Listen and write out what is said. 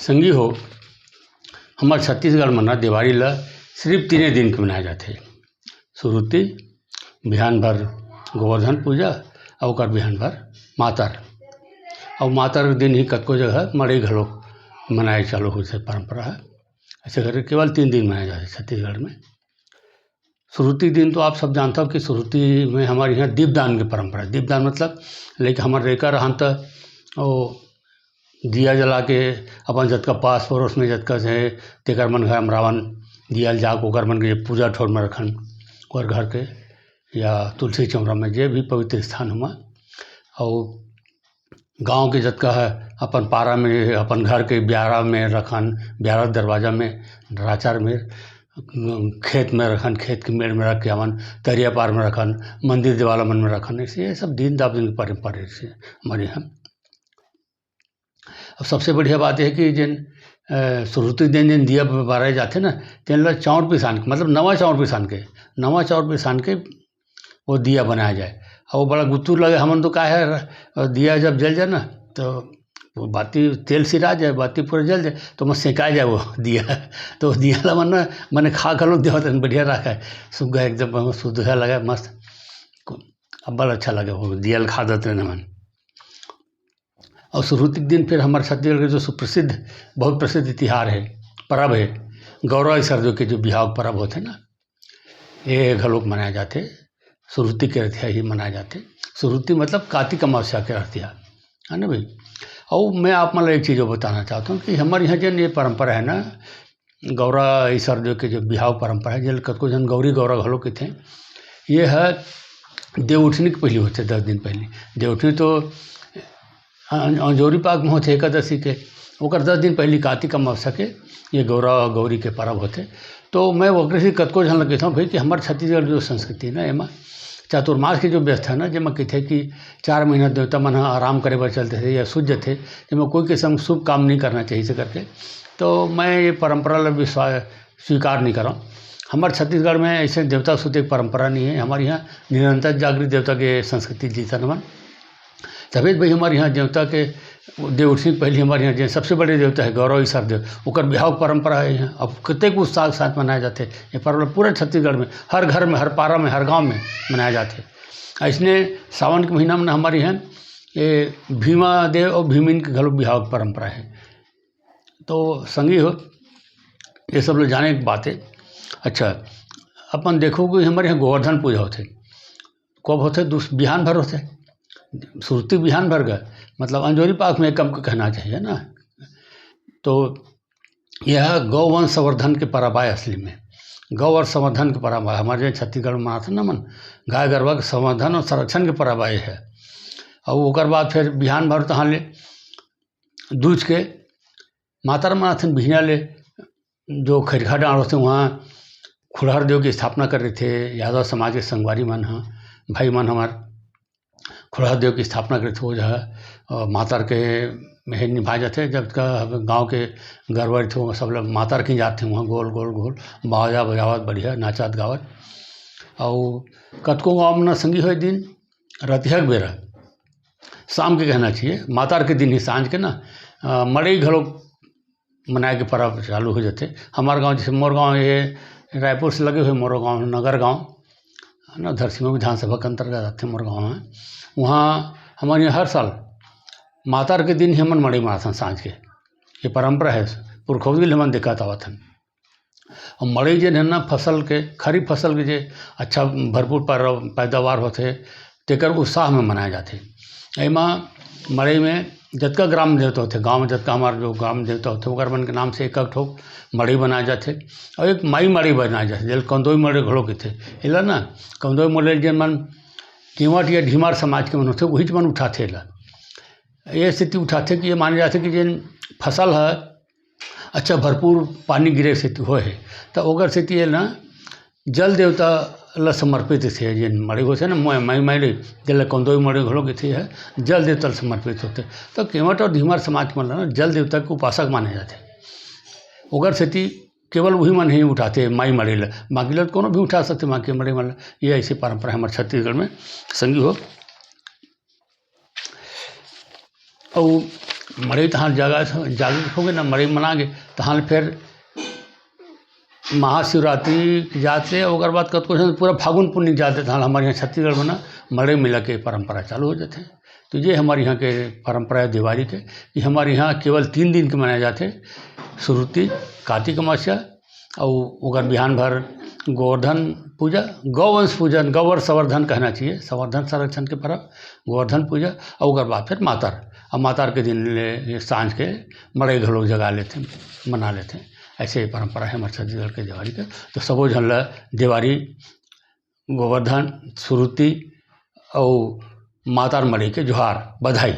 संगी हो हमारे छत्तीसगढ़ में ना दिवाली ला सिर्फ 3 दिन के मनाए जाते। सुरुती बिहान भर गोवर्धन पूजा और ओकर बिहान भर मातर और मातर के दिन ही कतको जगह मड़ई घलो मनाए चालू होते परंपरा है। ऐसे करके केवल 3 दिन मनाए जाते छत्तीसगढ़ में। सुरुती दिन तो आप सब जानते हो कि सुरुती में हमारे यहाँ दीपदान की परंपरा है। दीपदान मतलब लेकिन हमारे रेका रहन त वो दिया जला के अपन जतका पास पड़ोस में जतका है तेकर मन घर में रावण दिया जाके ओकर मन के पूजा ठोर में रखन और घर के या तुलसी चौरा में जे भी पवित्र स्थान हुआ और गांव के जतका है अपन पारा में अपन घर के ब्यारा में रखन, ब्यारा दरवाजा में राचार में खेत में रखन, खेत के मेड़ में रख के अपन तरिया पार में रखन, मंदिर देवाला मन में रखन। ऐसे ये सब दीन दावन की परंपरा से हमारे यहाँ। अब सबसे बढ़िया बात है कि जिन सुरुती दिन जिन दिया बारे जाते ना तेन ला चाउर पिसान के मतलब नवा चाउर पिसान के वो दिया बनाया जाए और वो बड़ा गुत्तू लगे। हमन तो का है दिया जब जल जाए ना तो वो बाती तेल सिरा जाए, बाती पूरा जल जाए तो मस्त सेकाए जाए वो दिया। तो दिया ला मन मैंने खा लोग देवत बढ़िया रखा है सुग्गा एकदम शुद्ध लगा मस्त। अब बड़ा अच्छा लगे वो दिया खा देते न मन। और सुरुती दिन फिर हमारे छत्तीसगढ़ के जो सुप्रसिद्ध बहुत प्रसिद्ध तिहार है पर्व है गौरा सर्दियों के जो बिहाव पर्व होते ना ये घलोक मनाए जाते। सुरुती के रतिया ही मनाए जाते। सुरुती मतलब कार्तिक अमावस्या के रतिया है ना भाई। और मैं आप मतलब एक चीज़ बताना चाहता हूँ कि हमारे यहाँ जन ये परंपरा है ना गौरा सर्दियों के जो बिहाव परंपरा है जल कतको जन गौरी गौरा घलोक के थे। ये है देवउठनी के पहले होते 10 दिन पहले। देवउठनी तो अंजोरी पाक में होते एकादशी के ओकर 10 दिन पहले कार्तिक अमावस्या के ये गौरा गौरी के पर्व होते। तो मैं वक्र से कतको झन लगे था भाई कि हमारे छत्तीसगढ़ जो संस्कृति है ना एमा चातुर्मास की जो व्यवस्था है ना जेमा कहते कि 4 महीना देवता मन आराम करे बर चलते थे या सूझ थे जेमा कोई किस्म शुभ काम नहीं करना चाहिए से करके। तो मैं ये परंपरा ला विश्वास स्वीकार नहीं करा। हमारे छत्तीसगढ़ में ऐसे देवता सुते परंपरा नहीं है। हमारे यहाँ निरंतर जागृत देवता के संस्कृति जीता नमन तभी भाई हमारे यहाँ देवता के देवउठनी पहले हमारे यहाँ सबसे बड़े देवता है गौरव ईश्वर देव ओकर बिहाव परंपरा है यहाँ। अब कितने उत्साह के साथ मनाए जाते ये पर्व पूरे छत्तीसगढ़ में हर घर में हर पारा में हर गांव में मनाए जाते। ऐसने सावन के महीना में हमारे यहाँ ये भीमा देव और भीमिन के घलोक बिहाव परंपरा है। तो संगी हो ये सब लोग जाने की बात है। अच्छा अपन देखो कि हमारे यहाँ गोवर्धन पूजा होते कब होते बिहान भर होते सुरुती बिहान भर गए मतलब अंजोरी पाक में कम को कहना चाहिए ना। तो यह गौवंश संवर्धन के पर्व है। असली में गौ और संवर्धन के पर्व है हमारे यहाँ छत्तीसगढ़ में मनाते ना मन गाय गरवा के संवर्धन और संरक्षण के पर्व है। और ओकर बाद फिर बिहान भर तहाँ ले दूज के मातर मनाथे बिहना ले जो खैरखा डाँड़ होते वहाँ खुड़हर देव की स्थापना कर रहे थे। यादव समाज के संगवारी मन भाई मन हमारे खुड़हर देव की स्थापना करे थे वो जो है मातर के में निभाए जाते। जब का गांव के गरवर थे वो सब लोग मातर की जाते वहाँ गोल गोल गोल बाजा बजावत बढ़िया नाचत गावत। और कतको गाँव में संगी हुए दिन रतिया के बेरा शाम के कहना चाहिए मातर के दिन ही सांझ के ना मड़ई घलोक मनाए के पर्व चालू हो जाते। हमारे गाँव जैसे मोर गाँव ये रायपुर से लगे हुए मोर गाँव नगर गाँव है ना धरसीमा विधानसभा के अंतर्गत आते मोर गाँव में। वहाँ हमारे यहाँ हर साल मातर के दिन ही हमन मड़ई मारथन सांझ के ये परंपरा है पुरखौदी हमन देखत आवत हन। और मड़ई जे है ना फसल के खरीफ फसल के जे अच्छा भरपूर पैदावार होते तेकर उत्साह में मनाए जाते। एमा मड़ई में जतका ग्राम देवता होते गाँव में जतका हमारे जो ग्राम देवता होते ओकर मन के नाम से एक ठोक मड़ई बनाए जाते। और एक माई मड़ई बनाए जाते जल कंदोई मड़ई घड़ो के थे एला ना कंदोई मड़ई जे मन केवट या ढीमार समाज के मन होते वही मन उठाते ला ये स्थिति उठाते कि ये माने जाते कि जिन फसल है अच्छा भरपूर पानी गिरे स्थिति हो है तो ओकर स्थिति है ना जल देवता ला समर्पित थे। जिन मड़ई होते ना माई मड़ई जल कंदोई मड़ई घड़ो के थे है जल देवता ला समर्पित होते। तो केवट और ढीमार समाज के मतलब जल देवता के उपासक माने जाते। ओकर स्थिति केवल वही मन ही उठाते माई मड़ई ला बाकी लोग कोनो भी उठा सकते माँ के मड़ई मन ये ऐसी परंपरा है हमारे छत्तीसगढ़ में संगी हो। और मड़ई तहाँ जागृत होगे ना, मड़ई मनागे तहाँ फिर महाशिवरात्रि जाते ओकर बाद कत पूरा फागुन पुन्नी जाते तहाँ हमारे यहाँ छत्तीसगढ़ में ना मड़ई मिला के परंपरा चालू हो जाते हैं। तो ये हमारे यहाँ के परंपरा है दिवाली के, कि हमारे यहाँ केवल 3 दिन के मनाए जाते। सुरुती कार्तिक अमावस्या और ओकर बिहान भर गोवर्धन पूजा, गौवंश पूजन, गौवर संवर्धन कहना चाहिए, संवर्धन संरक्षण के पर्व गोवर्धन पूजा, और ओकर बाद फिर मातर, और मातर के दिन ले सांझ के मड़ई घर लोग जगा लेते हैं, मना लेते हैं। ऐसे परंपरा है हमारे छत्तीसगढ़ के दिवाली का। तो सबो झन ल दिवाली, गोवर्धन, सुरुती और मातर मड़ई के जोहार, बधाई।